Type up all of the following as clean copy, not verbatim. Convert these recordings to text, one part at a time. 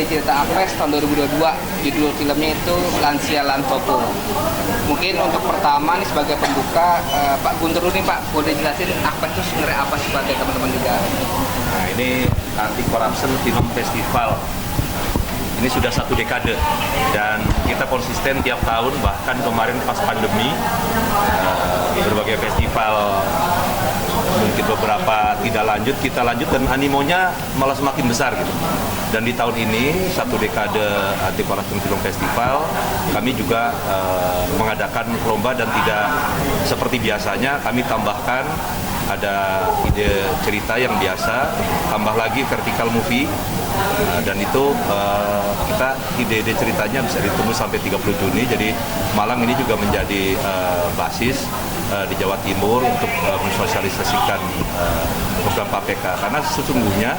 Cinta Apes tahun 2022. Judul filmnya itu Lansia Lantopo. Mungkin untuk pertama nih sebagai pembuka, Pak Guntur nih Pak, boleh jelasin Apes itu sebenarnya apa sih Pak, teman-teman juga? Nah, ini Anti Corruption Film Festival. Ini sudah 1 dekade dan kita konsisten tiap tahun, bahkan kemarin pas pandemi berbagai festival mungkin beberapa tidak lanjut, kita lanjut dan animonya malah semakin besar gitu. Dan di tahun ini 1 dekade Anti Corruption Film Festival, kami juga mengadakan lomba dan tidak seperti biasanya, kami tambahkan ada ide cerita yang biasa, tambah lagi vertical movie, dan itu kita ide-ide ceritanya bisa ditunggu sampai 30 Juni. Jadi Malang ini juga menjadi basis di Jawa Timur untuk mensosialisasikan program KPK, karena sesungguhnya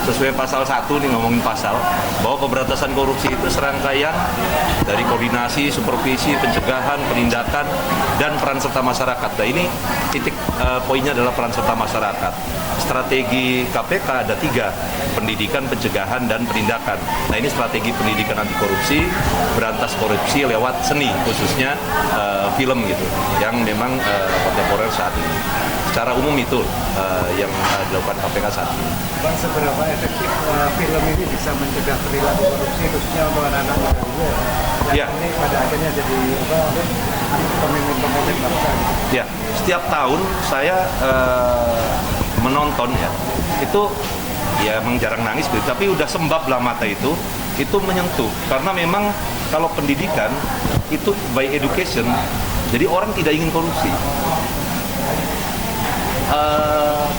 sesuai pasal 1 nih, ngomongin pasal bahwa pemberantasan korupsi itu serangkaian dari koordinasi, supervisi, pencegahan, penindakan, dan peran serta masyarakat. Nah, ini titik poinnya adalah peran serta masyarakat. Strategi KPK ada 3, pendidikan, pencegahan, dan penindakan. Nah, ini strategi pendidikan anti korupsi, berantas korupsi lewat seni, khususnya film gitu, yang memang kontemporer saat ini. Secara umum itu yang dilakukan KPK saat ini. Bang, seberapa efektif film ini bisa mencegah perilaku korupsi, khususnya untuk anak-anak muda juga yang ini pada akhirnya jadi pemimpin-pemimpin bangsa? Ya, setiap tahun saya menonton ya, itu ya memang jarang nangis gitu, tapi udah sembab lah mata itu menyentuh, karena memang kalau pendidikan itu by education, jadi orang tidak ingin korupsi.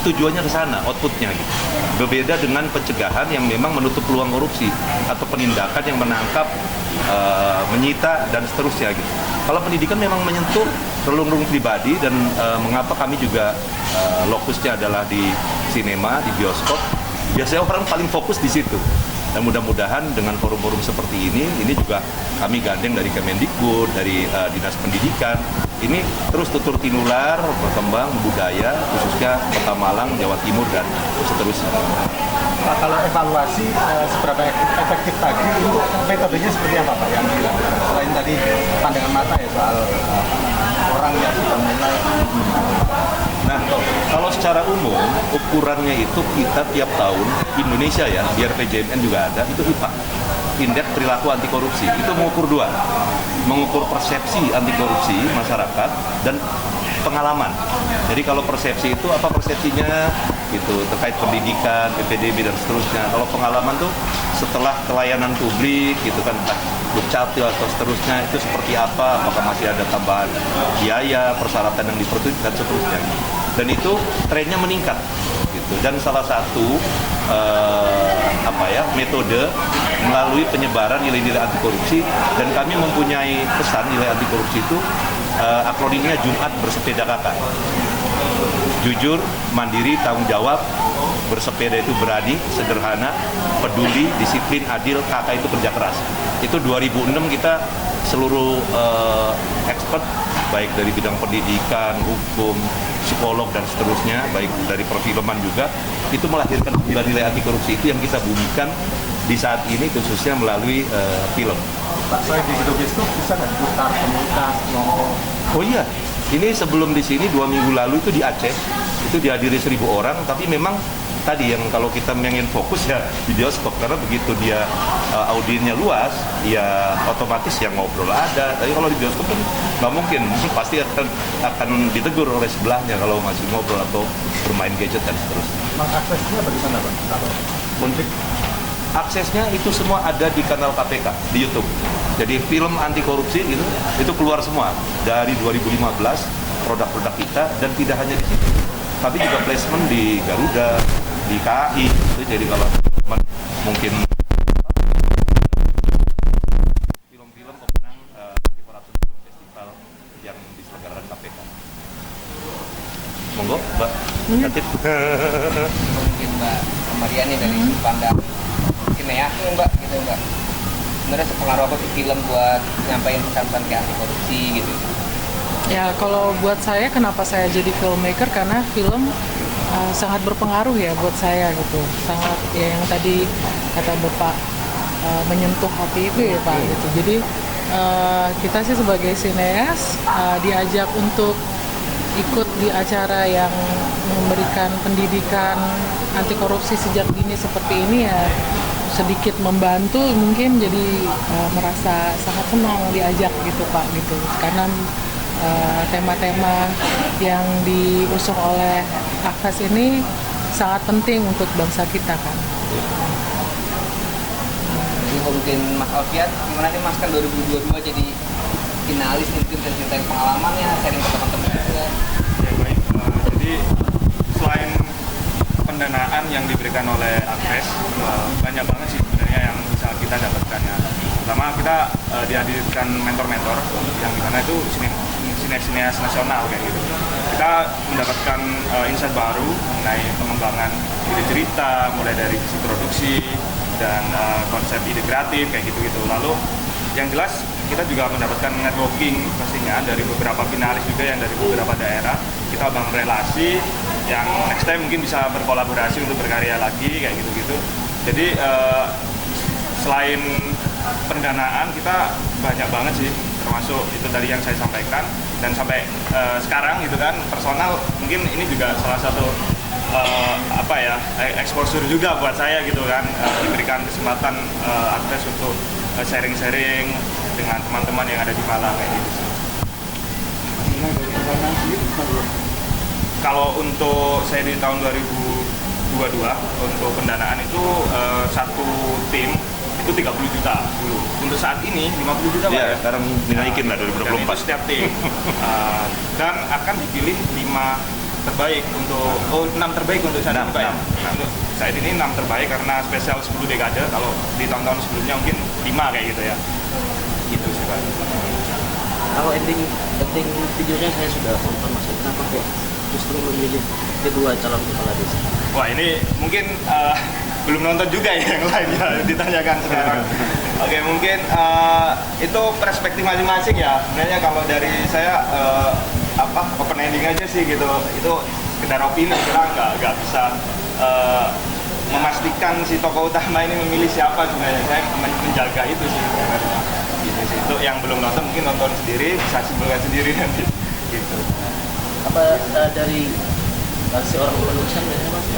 Tujuannya ke sana, outputnya gitu. Berbeda dengan pencegahan yang memang menutup peluang korupsi, atau penindakan yang menangkap, menyita, dan seterusnya gitu. Kalau pendidikan memang menyentuh relung-relung pribadi, dan mengapa kami juga lokusnya adalah di sinema, di bioskop, biasanya orang paling fokus di situ. Dan mudah-mudahan dengan forum-forum seperti ini juga kami gandeng dari Kemendikbud, dari Dinas Pendidikan, ini terus tutur tinular, berkembang, budaya, khususnya Kota Malang, Jawa Timur, dan seterusnya. Pak, kalau evaluasi seberapa efektif tadi, itu metodenya seperti apa Pak yang dilakukan? Selain tadi pandangan mata ya soal orang yang sudah mulai. Nah, kalau secara umum ukurannya itu kita tiap tahun Indonesia ya, biar PJMN juga ada, itu IPA, Indeks Perilaku Anti Korupsi. Itu mengukur 2, mengukur persepsi anti korupsi masyarakat dan pengalaman. Jadi kalau persepsi itu apa persepsinya gitu terkait pendidikan, PPDB, dan seterusnya. Kalau pengalaman tuh setelah pelayanan publik gitu kan, Dukcapil atau seterusnya, itu seperti apa, apakah masih ada tambahan biaya, persyaratan yang diperlukan, dan seterusnya. Dan itu trennya meningkat gitu. Dan salah satu metode melalui penyebaran nilai-nilai anti korupsi, dan kami mempunyai pesan nilai anti korupsi itu akronimnya Jumat Bersepeda Kakak. Jujur, mandiri, tanggung jawab, bersepeda itu berani, sederhana, peduli, disiplin, adil, kakak itu kerja keras. Itu 2006 kita seluruh expert, baik dari bidang pendidikan, hukum, psikolog, dan seterusnya, baik dari perfilman juga, itu melahirkan nilai-nilai anti korupsi itu yang kita bumikan di saat ini, khususnya melalui film. Pak, saya di gedung bioskop bisa nggak putar komunitas, nongkrong? Oh iya, ini sebelum di sini 2 minggu lalu itu di Aceh, itu dihadiri 1.000 orang, tapi memang tadi yang kalau kita ingin fokus ya di bioskop, karena begitu dia audiennya luas, ya otomatis yang ngobrol ada. Tapi kalau di bioskop kan nggak mungkin, pasti akan ditegur oleh sebelahnya kalau masih ngobrol atau bermain gadget dan seterusnya. Aksesnya bagaimana Pak? Untuk aksesnya itu semua ada di kanal KPK di YouTube. Jadi film anti korupsi itu keluar semua dari 2015 produk-produk kita, dan tidak hanya di situ, tapi juga placement di Garuda, di KAI. Jadi kalau teman mungkin film-film pemenang Anti Corruption Film Festival yang diselenggarakan KPK. Monggo, Mbak. Katip. Mungkin Mbak Mariani dari sudut pandang sineasnya Mbak, gitu Mbak. Sebenarnya sepengaruh apa sih film buat nyampein pesan-pesan kayak anti korupsi gitu? Ya, kalau buat saya, kenapa saya jadi filmmaker, karena film sangat berpengaruh ya buat saya gitu. Sangat, ya yang tadi kata Bapak menyentuh hati itu ya Pak gitu. Jadi kita sih sebagai sineas diajak untuk ikut di acara yang memberikan pendidikan anti korupsi sejak dini seperti ini ya sedikit membantu, mungkin jadi merasa sangat senang diajak gitu Pak gitu, karena tema-tema yang diusung oleh Akves ini sangat penting untuk bangsa kita kan. Jadi mungkin Mas Alfian, gimana nih Mas, kan 2022 jadi finalis, mungkin ceritain pengalamannya, sharing ke teman-teman juga. Ya baik, jadi selain pendanaan yang diberikan oleh Akves, banyak banget sih sebenarnya yang bisa kita dapatkan ya. Pertama kita dihadirkan mentor-mentor yang dimana itu sineas nasional kayak gitu. Kita mendapatkan insight baru mengenai pengembangan ide cerita, mulai dari sisi produksi dan konsep ide kreatif kayak gitu-gitu. Lalu yang jelas kita juga mendapatkan networking pastinya dari beberapa finalis juga yang dari beberapa daerah. Kita bangun relasi yang next time mungkin bisa berkolaborasi untuk berkarya lagi kayak gitu-gitu. Jadi selain pendanaan kita banyak banget sih, termasuk itu tadi yang saya sampaikan, dan sampai sekarang gitu kan personal mungkin ini juga salah satu exposure juga buat saya gitu kan, diberikan kesempatan Akves untuk sharing-sharing dengan teman-teman yang ada di Malang kayak gitu sih. Kalau untuk saya di tahun 2022 untuk pendanaan itu satu tim itu 30 juta dulu. Untuk saat ini 50 juta Pak ya. Sekarang dinaikin lah 2024. Dan itu setiap tim. Dan akan dipilih 5 terbaik untuk 6 terbaik untuk saat ini Pak ya. Untuk saat ini 6 terbaik karena spesial 10 dekade. Kalau di tahun-tahun sebelumnya mungkin 5 kayak gitu ya. Gitu sih Pak. Kalau ending videonya saya sudah nonton Mas, kenapa kok justru memilih kedua calon kepala desa? Wah ini mungkin belum nonton juga ya yang lain ya, ditanyakan sekarang. Oke, mungkin itu perspektif masing-masing ya. Sebenarnya kalau dari saya open ending aja sih gitu. Itu sekedar opini, kira nggak bisa memastikan si tokoh utama ini memilih siapa sebenarnya. Saya menjaga itu sih sebenarnya. Gitu sih. Itu yang belum nonton mungkin nonton sendiri, bisa simpulkan sendiri nanti. Gitu. Apa dari si orang penulisan biasanya Mas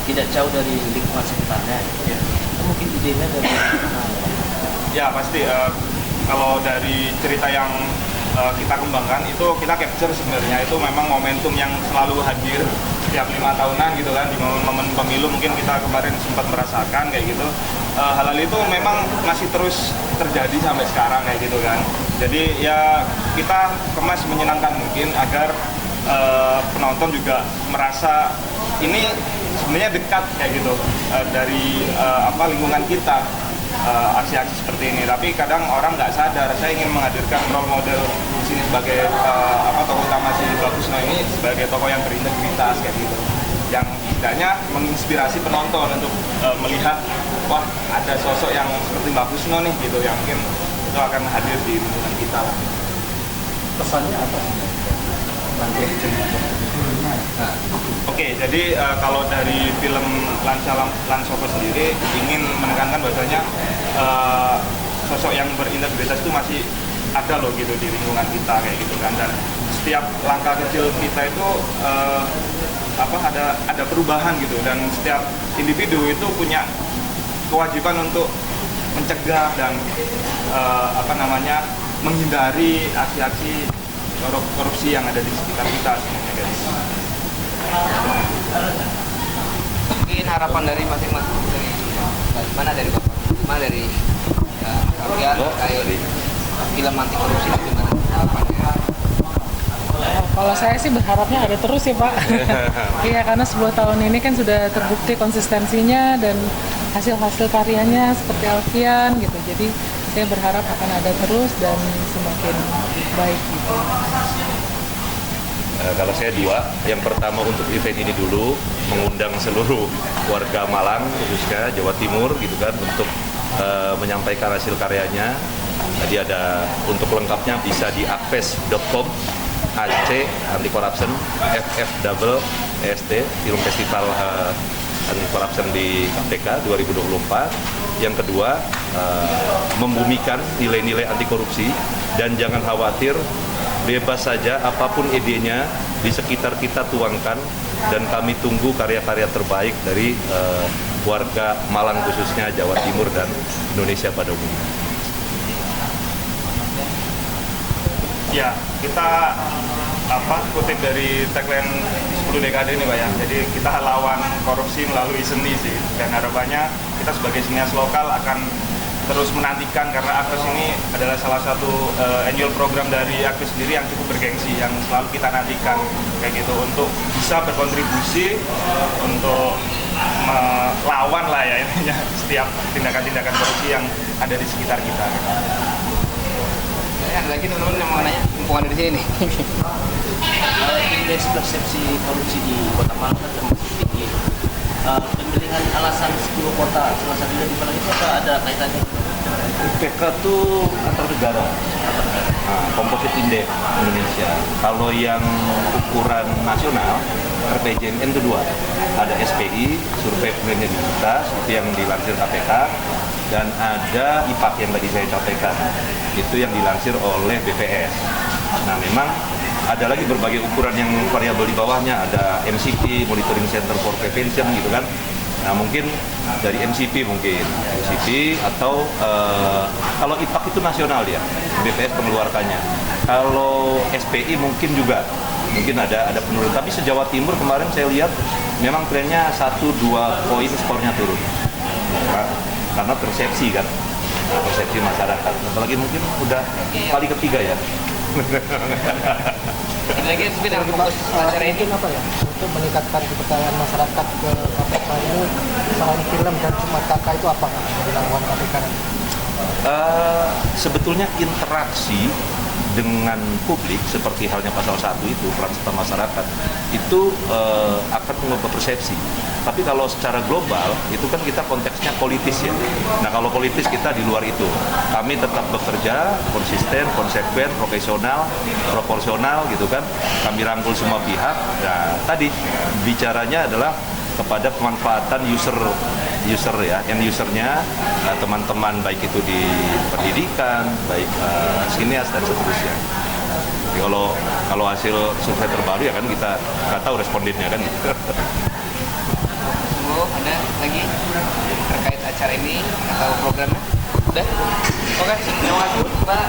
tidak jauh dari lingkungan sekitarnya ya. Mungkin idenya dari mana? Ya pasti kalau dari cerita yang kita kembangkan itu kita capture sebenarnya itu memang momentum yang selalu hadir setiap 5 tahunan gitu kan, di momen pemilu mungkin kita kemarin sempat merasakan kayak gitu. Hal-hal itu memang masih terus terjadi sampai sekarang kayak gitu kan. Jadi ya kita kemas menyenangkan mungkin agar penonton juga merasa ini sebenarnya dekat kayak gitu dari lingkungan kita, aksi-aksi seperti ini. Tapi kadang orang nggak sadar. Saya ingin menghadirkan role model di sini sebagai tokoh utama si Bagusno ini sebagai tokoh yang berintegritas kayak gitu, yang setidaknya menginspirasi penonton untuk melihat wah ada sosok yang seperti Bagusno nih gitu, yang mungkin itu akan hadir di lingkungan kita lah. Pesannya apa sih? Oke, jadi kalau dari film Lansopo sendiri ingin menekankan bahwasanya sosok yang berintegritas itu masih ada loh gitu di lingkungan kita kayak gitu kan, dan setiap langkah kecil kita itu ada perubahan gitu, dan setiap individu itu punya kewajiban untuk mencegah dan menghindari aksi-aksi korupsi yang ada di sekitar kita sebenarnya guys. Mungkin harapan dari masing-masing, dari mana, dari Bapak, mana dari Alfian, kayak film anti korupsi itu gimana harapannya? Kalau saya sih berharapnya ada terus ya Pak. Iya, karena 10 tahun ini kan sudah terbukti konsistensinya dan hasil-hasil karyanya seperti Alfian gitu. Jadi saya berharap akan ada terus dan semakin baik gitu. Kalau saya dua, yang pertama untuk event ini dulu mengundang seluruh warga Malang khususnya Jawa Timur gitu kan untuk menyampaikan hasil karyanya. Tadi ada untuk lengkapnya bisa di akves.com, AC Anti Corruption, FF Double EST Film Festival anti corruption di KPK 2024. Yang kedua, membumikan nilai-nilai anti korupsi, dan jangan khawatir, bebas saja apapun idenya di sekitar kita tuangkan, dan kami tunggu karya-karya terbaik dari warga Malang khususnya, Jawa Timur dan Indonesia pada umumnya. Ya, kita kutip dari tagline 10 dekade ini Pak ya. Jadi kita lawan korupsi melalui seni sih. Dan harapannya kita sebagai senias lokal akan terus menantikan, karena Akves ini adalah salah satu annual program dari Akves sendiri yang cukup bergengsi, yang selalu kita nantikan kayak gitu, untuk bisa berkontribusi untuk melawan lah ya intinya setiap tindakan-tindakan korupsi yang ada di sekitar kita. Ada lagi teman-teman yang mau nanya, mumpung ada di sini nih. Indeks persepsi korupsi di Kota Malang kan termasuk tinggi. Pemilihan alasan 10 kota salah satunya di Malang itu ada kaitannya? IPK itu antar negara, komposit indeks Indonesia. Kalau yang ukuran nasional, RPJMN itu 2. Ada SPI, survei pemilihan seperti yang dilansir KPK, dan ada IPAK yang tadi saya sampaikan, itu yang dilansir oleh BPS. Nah, memang ada lagi berbagai ukuran yang variabel di bawahnya, ada MCP, Monitoring Center for Prevention gitu kan. Nah, mungkin dari MCP atau kalau IPAK itu nasional ya, BPS mengeluarkannya. Kalau SPI mungkin ada penurunan, tapi se-Jawa Timur kemarin saya lihat memang trennya 1-2 poin skornya turun. Karena persepsi kan, persepsi masyarakat, apalagi mungkin udah kali ketiga ya. Ini lagi sebenarnya fokus acara ini apa ya, untuk meningkatkan kepercayaan masyarakat ke KPK ini, selain film dan cuma kakak itu apa yang dilakukan KPK? Sebetulnya interaksi dengan publik seperti halnya pasal 1 itu, peran serta masyarakat itu akan mengubah persepsi. Tapi kalau secara global itu kan kita konteksnya politis ya. Nah, kalau politis kita di luar itu. Kami tetap bekerja konsisten, konsekuen, profesional, proporsional gitu kan. Kami rangkul semua pihak. Nah, tadi bicaranya adalah kepada pemanfaatan user ya, end usernya, teman-teman baik itu di pendidikan, baik sineas dan seterusnya. Jadi kalau hasil survei terbaru ya kan kita nggak tahu respondennya kan. ada lagi terkait acara ini atau programnya? Udah? Oke, terima kasih Pak.